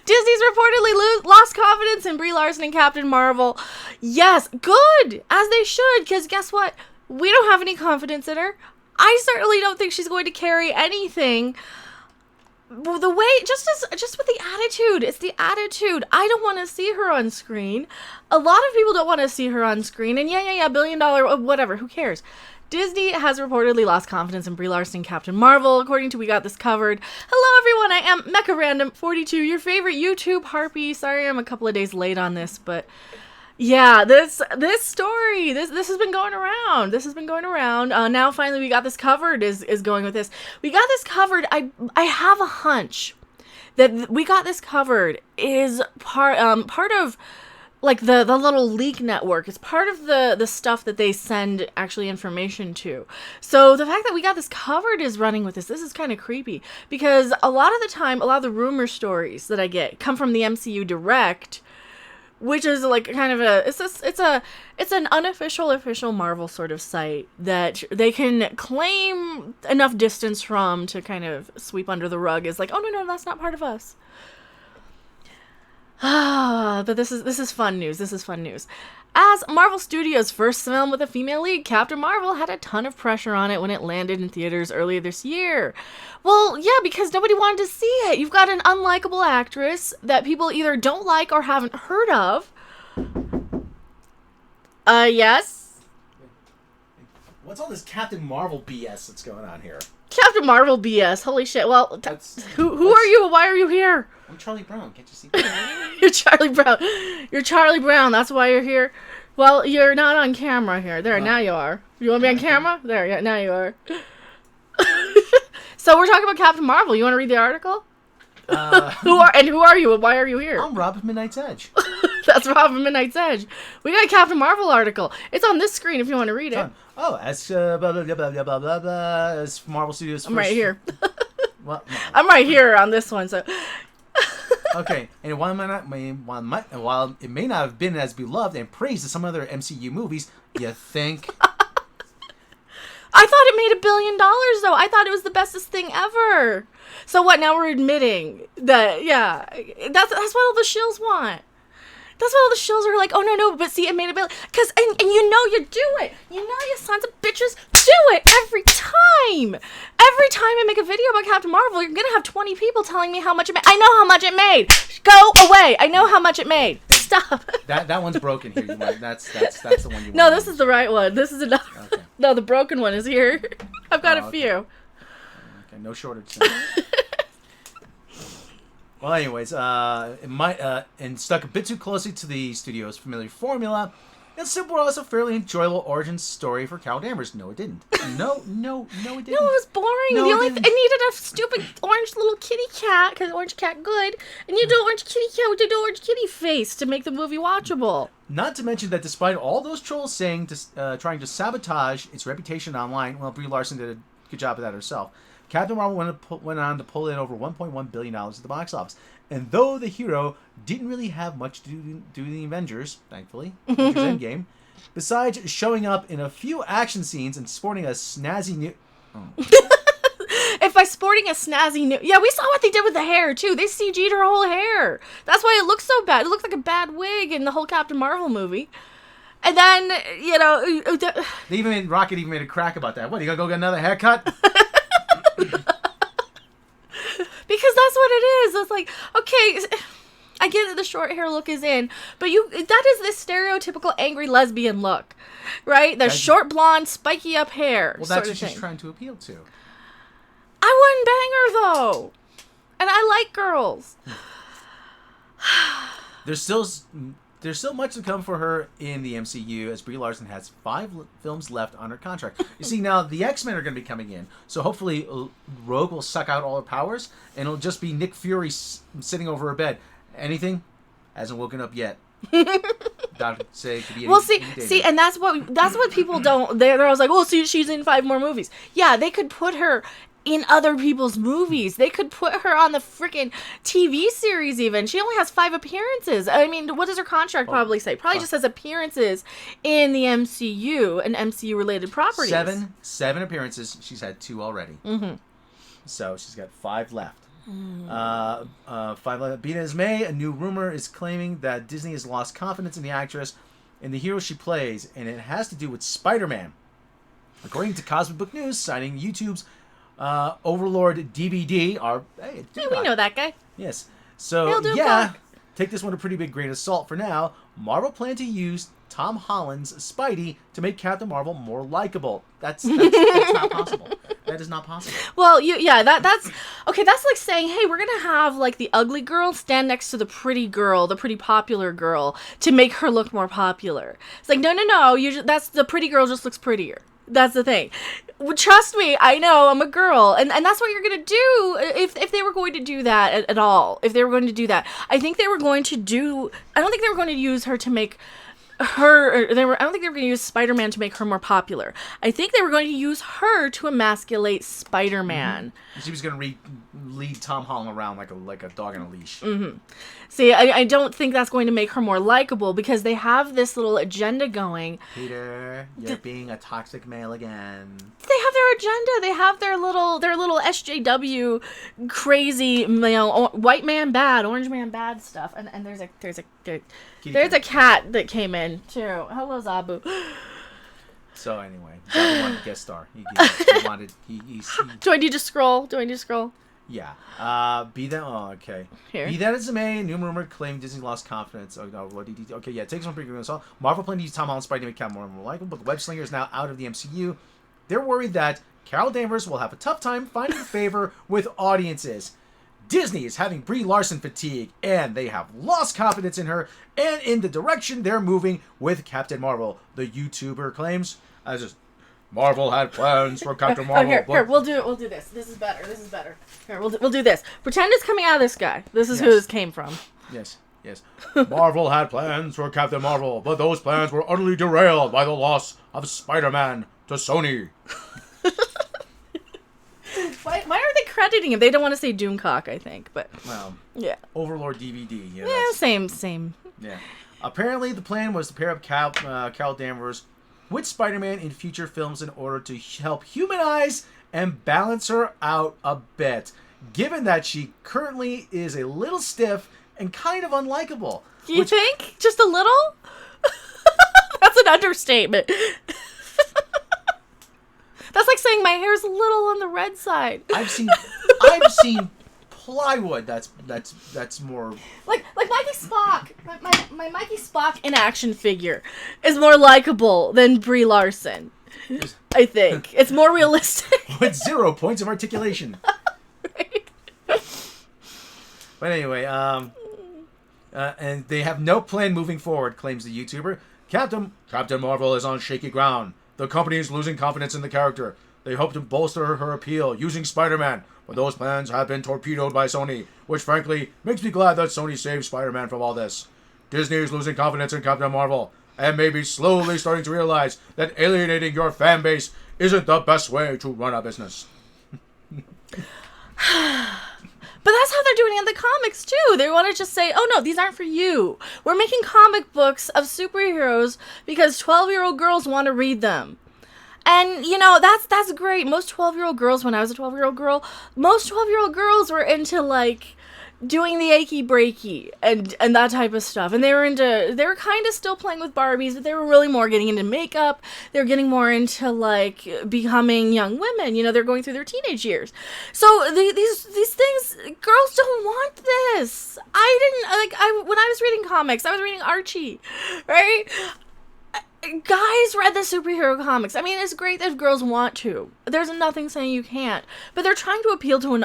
Disney's reportedly lost confidence in Brie Larson and Captain Marvel. Yes, good, as they should, because guess what? We don't have any confidence in her. I certainly don't think she's going to carry anything. The way, just with the attitude, it's the attitude. I don't want to see her on screen. A lot of people don't want to see her on screen, and yeah, $1 billion, whatever, who cares? Disney has reportedly lost confidence in Brie Larson and Captain Marvel, according to We Got This Covered. Hello, everyone. I am Mecha Random 42, your favorite YouTube harpy. Sorry, I'm a couple of days late on this, but yeah, this story, this has been going around. This has been going around. Now, finally, We Got This Covered is going with this. We Got This Covered. I have a hunch that We Got This Covered is part of, like, the little leak network. It's part of the stuff that they send actually information to. So the fact that We Got This Covered is running with this is kind of creepy, because a lot of the time, a lot of the rumor stories that I get come from the MCU Direct, which is like kind of it's an unofficial official Marvel sort of site that they can claim enough distance from to kind of sweep under the rug as like, oh no, that's not part of us. But this is fun news. This is fun news. As Marvel Studios' first film with a female lead, Captain Marvel had a ton of pressure on it when it landed in theaters earlier this year. Well, yeah, because nobody wanted to see it. You've got an unlikable actress that people either don't like or haven't heard of. Yes? What's all this Captain Marvel BS that's going on here? Captain Marvel BS. Holy shit. Well, who are you? Why are you here? I'm Charlie Brown. Can't you see? You're Charlie Brown. You're Charlie Brown. That's why you're here. Well, you're not on camera here. There, now you are. You want to be on camera? There, yeah, now you are. So we're talking about Captain Marvel. You want to read the article? Who are you and why are you here? I'm Rob of Midnight's Edge. That's Rob of Midnight's Edge. We got a Captain Marvel article. It's on this screen if you want to read it. Oh, as blah, blah, blah, blah, blah, blah, blah, as Marvel Studios. I'm right here. Well, no. I'm right here on this one. So. Okay, and while it may not have been as beloved and praised as some other MCU movies, you think? I thought it made $1 billion, though. I thought it was the bestest thing ever. So what? Now we're admitting that, yeah, that's what all the shills want. That's what all the shills are like. Oh no, but see, it made $1 billion. Cause and you know you do it. You know you sons of bitches do it every time. Every time I make a video about Captain Marvel, you're gonna have 20 people telling me how much it made. I know how much it made. Go away. I know how much it made. Stop. That one's broken here. That's the one you want. No, this is the right one. This is another. Okay. No, the broken one is here. I've got a few. Okay, no shortage. Well, anyways, it might and stuck a bit too closely to the studio's familiar formula. It's simple, also fairly enjoyable origin story for Carol Danvers. No, it didn't. No, it didn't. No, it was boring. No, it needed a stupid orange little kitty cat, because orange cat good, and you do orange kitty cat with the orange kitty face to make the movie watchable. Not to mention that despite all those trolls saying trying to sabotage its reputation online, well, Brie Larson did a good job of that herself. Captain Marvel went on to pull in over $1.1 billion at the box office. And though the hero didn't really have much to do in the Avengers, thankfully, Avengers Endgame, besides showing up in a few action scenes and sporting a snazzy new... Oh. If by sporting a snazzy new... Yeah, we saw what they did with the hair, too. They CG'd her whole hair. That's why it looks so bad. It looks like a bad wig in the whole Captain Marvel movie. And then, you know... Rocket even made a crack about that. What, you gonna go get another haircut? Because that's what it is. It's like, okay, I get that the short hair look is in, but that is this stereotypical angry lesbian look, right? The short blonde, spiky up hair. Well, that's what she's trying to appeal to. I wouldn't bang her, though. And I like girls. There's still much to come for her in the MCU, as Brie Larson has 5 films left on her contract. You see, now the X-Men are going to be coming in, so hopefully Rogue will suck out all her powers, and it'll just be Nick Fury sitting over her bed. Anything? Hasn't woken up yet. Well, see, and that's what people don't. They're always like, oh, see, she's in 5 more movies. Yeah, they could put her in other people's movies. They could put her on the freaking TV series even. She only has 5 appearances. I mean, what does her contract probably say? Probably just says appearances in the MCU and MCU-related properties. 7 appearances. She's had 2 already. Mm-hmm. So she's got 5 left. Being as May, a new rumor is claiming that Disney has lost confidence in the actress and the hero she plays, and it has to do with Spider-Man. According to Cosmic Book News, citing YouTube's Overlord DVD, we know that guy. Yes. So, take this one a pretty big grain of salt for now. Marvel planned to use Tom Holland's Spidey to make Captain Marvel more likable. That's not possible. That is not possible. Well, that's okay. That's like saying, hey, we're gonna have like the ugly girl stand next to the pretty girl, the pretty popular girl, to make her look more popular. It's like, no. That's the pretty girl just looks prettier. That's the thing. Trust me, I know, I'm a girl. And that's what you're going to do if they were going to do that at all. If they were going to do that. I don't think they were going to use her to make her, I don't think they were going to use Spider-Man to make her more popular. I think they were going to use her to emasculate Spider-Man. Mm-hmm. She was going to lead Tom Holland around like a dog on a leash. Mm-hmm. See, I don't think that's going to make her more likable because they have this little agenda going. Peter, you're being a toxic male again. They have their agenda. They have their little SJW crazy, white man bad, orange man bad stuff. And there's a cat that came in too. Hello, Zabu. So anyway, Zabu wanted to guest star. Do I need to scroll? Yeah. Be that as it may, new rumor claimed Disney lost confidence. Takes one pretty good assault. Marvel planned to use Tom Holland's Spidey to make Captain Marvel more likable, but the web slinger is now out of the MCU. They're worried that Carol Danvers will have a tough time finding favor with audiences. Disney is having Brie Larson fatigue, and they have lost confidence in her and in the direction they're moving with Captain Marvel. The YouTuber claims, Marvel had plans for Captain Marvel. Here, we'll do this. This is better. Here, we'll do this. Pretend it's coming out of this guy. This is who this came from. Yes. Marvel had plans for Captain Marvel, but those plans were utterly derailed by the loss of Spider-Man to Sony. Why aren't they crediting him? They don't want to say Doomcock, I think, but yeah. Overlord DVD. Same. Yeah. Apparently, the plan was to pair up Carol Danvers with Spider-Man in future films in order to help humanize and balance her out a bit, given that she currently is a little stiff and kind of unlikable. You think? Just a little? That's an understatement. That's like saying my hair's a little on the red side. I've seen plywood that's more like Mikey Spock. My Mikey Spock in action figure is more likable than Brie Larson. I think it's more realistic with 0 points of articulation. Right. But anyway, and they have no plan moving forward, claims the YouTuber. Captain Marvel is on shaky ground. The company is losing confidence in the character. They hope to bolster her appeal using Spider-Man, but those plans have been torpedoed by Sony, which frankly makes me glad that Sony saved Spider-Man from all this. Disney is losing confidence in Captain Marvel, and may be slowly starting to realize that alienating your fan base isn't the best way to run a business. But that's how they're doing it in the comics, too. They want to just say, oh, no, these aren't for you. We're making comic books of superheroes because 12-year-old girls want to read them. And, that's great. Most 12-year-old girls, when I was a 12-year-old girl, most 12-year-old girls were into, doing the achy breaky and that type of stuff. And they were kind of still playing with Barbies, but they were really more getting into makeup. They were getting more into becoming young women. They're going through their teenage years. So these things, girls don't want this. When I was reading comics, I was reading Archie, right? Guys read the superhero comics. I mean, it's great if girls want to. There's nothing saying you can't. But they're trying to appeal to an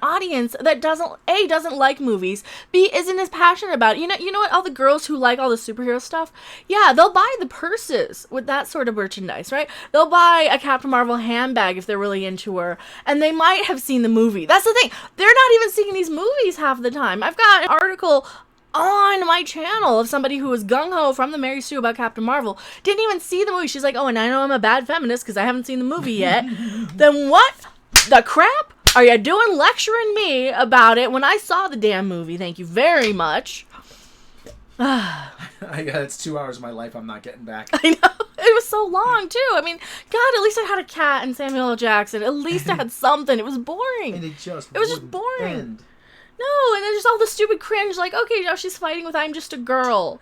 audience that doesn't like movies, B, isn't as passionate about it. You know what? All the girls who like all the superhero stuff, yeah, they'll buy the purses with that sort of merchandise, right? They'll buy a Captain Marvel handbag if they're really into her, and they might have seen the movie. That's the thing. They're not even seeing these movies half the time. I've got an article on my channel of somebody who was gung-ho from the Mary Sue about Captain Marvel, didn't even see the movie. She's like, oh, and I know I'm a bad feminist because I haven't seen the movie yet. Then what the crap are you doing lecturing me about it when I saw the damn movie? Thank you very much. It's 2 hours of my life I'm not getting back. I know. It was so long, too. I mean, God, at least I had a cat and Samuel L. Jackson. At least I had something. It was boring. And it was just boring. End. No, and then just all the stupid cringe, like, okay, now she's fighting with I'm Just a Girl.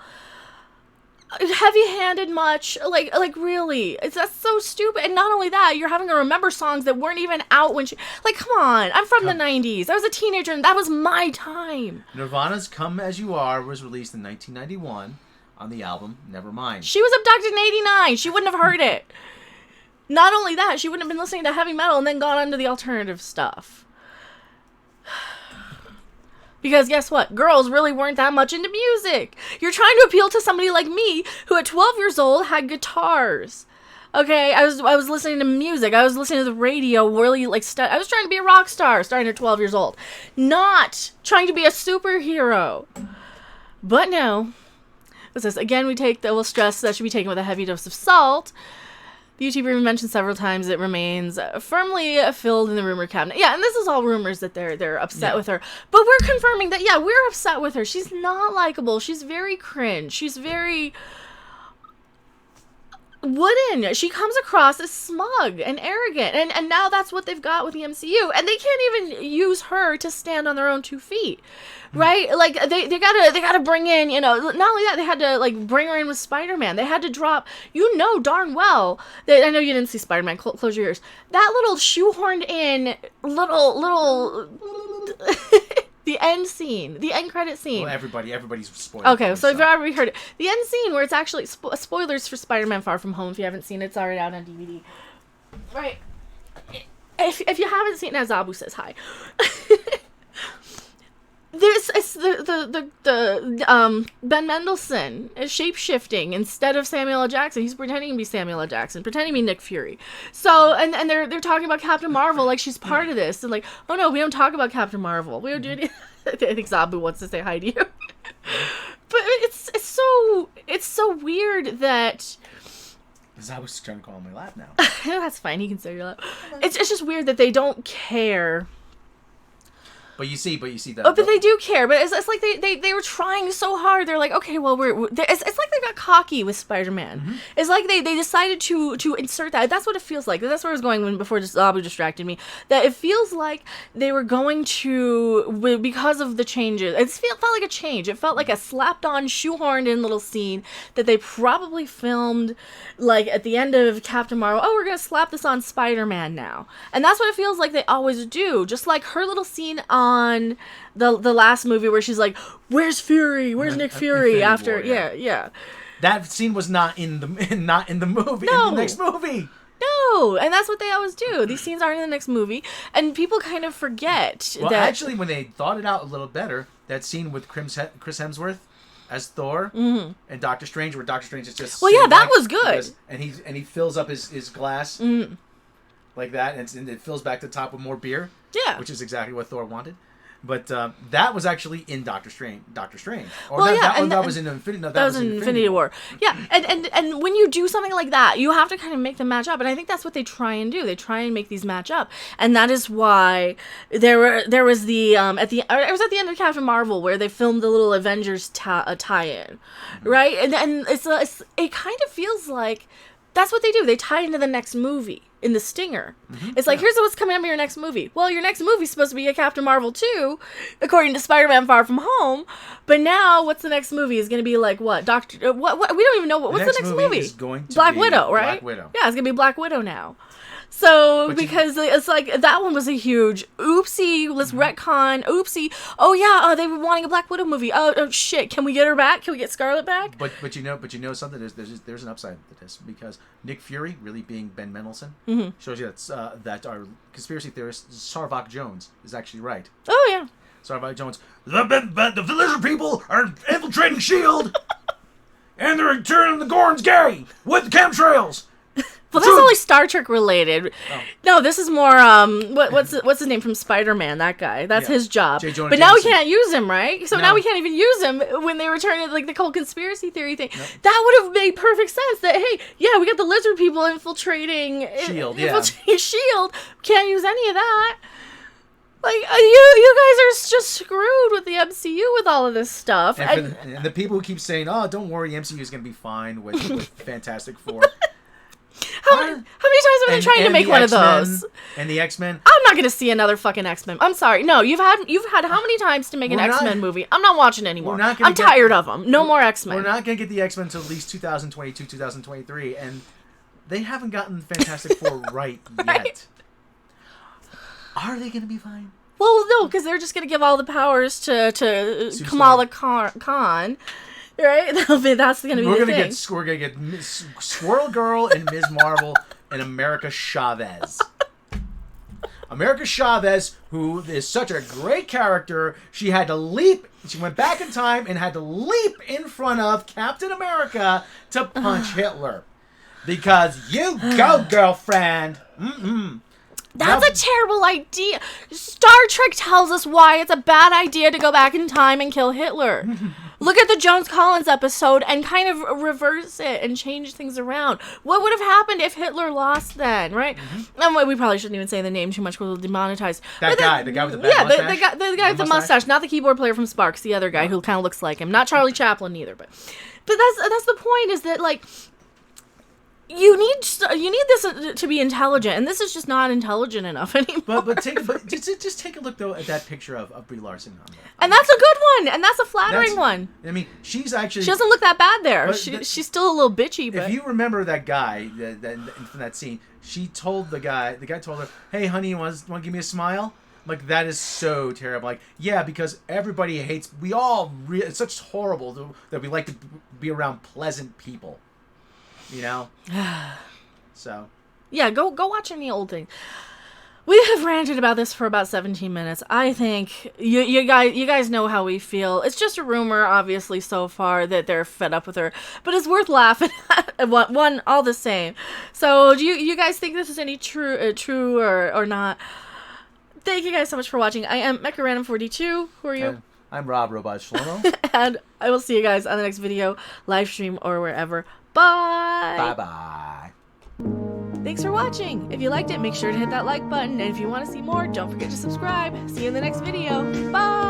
Heavy-handed much, like really, that's so stupid. And not only that, you're having to remember songs that weren't even out when she, like, come on, I'm from the 90s, I was a teenager and that was my time. Nirvana's Come As You Are was released in 1991 on the album Nevermind. She was abducted in 89, she wouldn't have heard it. Not only that, she wouldn't have been listening to heavy metal and then gone on to the alternative stuff. Because guess what? Girls really weren't that much into music. You're trying to appeal to somebody like me who at 12 years old had guitars. Okay, I was listening to music. I was listening to the radio. Really, I was trying to be a rock star starting at 12 years old. Not trying to be a superhero. But no. What's this? Again, we'll stress that should be taken with a heavy dose of salt. The YouTuber even mentioned several times it remains firmly filled in the rumor cabinet. Yeah, and this is all rumors that they're upset with her. But we're confirming that, yeah, we're upset with her. She's not likable. She's very cringe. She's very wooden. She comes across as smug and arrogant. And now that's what they've got with the MCU. And they can't even use her to stand on their own 2 feet. Right? Like, they gotta bring in, not only that, they had to, bring her in with Spider-Man. They had to drop, darn well, that, I know you didn't see Spider-Man, close your ears. That little shoehorned in, little, the end scene, the end credit scene. Well, everybody's spoiled. Okay, so you've already heard it. The end scene where it's actually, spoilers for Spider-Man Far From Home, if you haven't seen it, it's already out on DVD. Right. If you haven't seen it, as Abu says hi. It's Ben Mendelsohn is shape-shifting instead of Samuel L. Jackson. He's pretending to be Samuel L. Jackson, pretending to be Nick Fury. So, and they're talking about Captain Marvel like she's part of this. And like, oh no, we don't talk about Captain Marvel. We don't do anything. I think Zabu wants to say hi to you. But it's so weird that... Zabu's trying to call on my lap now. That's fine, he can say your lap. It's just weird that they don't care. But you see that. Oh, but they do care. But it's like they were trying so hard. They're like, okay, well, it's like they got cocky with Spider-Man. Mm-hmm. It's like they decided to insert that. That's what it feels like. That's where I was going before Abu distracted me. That it feels like they were going to, because of the changes. It felt like a change. It felt like a slapped-on, shoehorned-in little scene that they probably filmed, like, at the end of Captain Marvel. Oh, we're going to slap this on Spider-Man now. And that's what it feels like they always do. Just like her little scene on the last movie where she's like, "Where's Fury? Where's Nick Fury?" After, yeah. That scene was not in the movie. No. In the next movie. No, and that's what they always do. These scenes aren't in the next movie, and people kind of forget well, that. Actually, when they thought it out a little better, that scene with Chris Hemsworth as Thor and Doctor Strange, where Doctor Strange is just that was good. And he fills up his glass like that, and it fills back to the top with more beer. Yeah, which is exactly what Thor wanted. But that was actually in Doctor Strange. Or that was in Infinity War. Yeah, and when you do something like that, you have to kind of make them match up. And I think that's what they try and do. They try and make these match up. And that is why there was it was at the end of Captain Marvel where they filmed the little Avengers tie-in, right? And it kind of feels like that's what they do. They tie into the next movie. In the stinger. It's like, here's what's coming up in your next movie. Well, your next movie's supposed to be a Captain Marvel 2, according to Spider-Man Far From Home. But now, what's the next movie? Is going to be like what? What? We don't even know. What's the next movie? Is going to Black be Widow, right? Black Widow. Yeah, it's going to be Black Widow now. So, because it's like, that one was a huge, oopsie, let's retcon, oopsie, oh yeah, they were wanting a Black Widow movie, oh shit, can we get her back? Can we get Scarlet back? But you know something, there's an upside to this, because Nick Fury, really being Ben Mendelsohn, shows you that our conspiracy theorist, Sarvok Jones, is actually right. Oh yeah. Sarvok Jones, the lizard people are infiltrating S.H.I.E.L.D., and they're turning the Gorns gay with the chemtrails. Well, that's only Star Trek related. Oh. No, this is more what's his name from Spider-Man? That guy. That's his job. But now we can't use him, right? So now we can't even use him when they return to like the whole conspiracy theory thing. Nope. That would have made perfect sense. That hey, yeah, we got the lizard people infiltrating S.H.I.E.L.D. Can't use any of that. Like you guys are screwed with the MCU with all of this stuff. And the people who keep saying, "Oh, don't worry, MCU is going to be fine with Fantastic Four." How many times have they trying to make one of those? And the X-Men. I'm not gonna see another fucking X-Men. I'm sorry. No, you've had how many times to make an X-Men movie? I'm not watching anymore. I'm tired of them. No more X-Men. We're not gonna get the X-Men until at least 2022, 2023, and they haven't gotten Fantastic Four right yet. Are they gonna be fine? Well, no, because they're just gonna give all the powers to Kamala Khan. Right? That's going to be the thing. We're going to get Squirrel Girl and Ms. Marvel and America Chavez. America Chavez, who is such a great character, she had to leap. She went back in time and had to leap in front of Captain America to punch Hitler. Because you go, girlfriend. That's a terrible idea. Star Trek tells us why it's a bad idea to go back in time and kill Hitler. Look at the Jones Collins episode and kind of reverse it and change things around. What would have happened if Hitler lost then, right? And we probably shouldn't even say the name too much because we'll demonetize. The guy with the bad mustache? Yeah, the guy with the mustache, not the keyboard player from Sparks, the other guy who kind of looks like him. Not Charlie Chaplin either, but that's the point, is that, like, you need this to be intelligent, and this is just not intelligent enough anymore. But just take a look though at that picture of Brie Larson on there. And that's a good one, and that's a flattering one. I mean, she doesn't look that bad there. She's still a little bitchy. But if you remember that guy from that scene, she told the guy told her, "Hey, honey, you want to give me a smile?" Like, that is so terrible. Like, yeah, because everybody hates. We all it's such horrible that we like to be around pleasant people. You know? So. Yeah, go watch any old thing. We have ranted about this for about 17 minutes. I think you guys know how we feel. It's just a rumor, obviously, so far, that they're fed up with her. But it's worth laughing at one all the same. So do you guys think this is any true or not? Thank you guys so much for watching. I am Mecha Random 42. Who are you? I'm Rob Robot Shlomo. And I will see you guys on the next video, live stream, or wherever. Bye! Bye-bye. Thanks for watching. If you liked it, make sure to hit that like button. And if you want to see more, don't forget to subscribe. See you in the next video. Bye!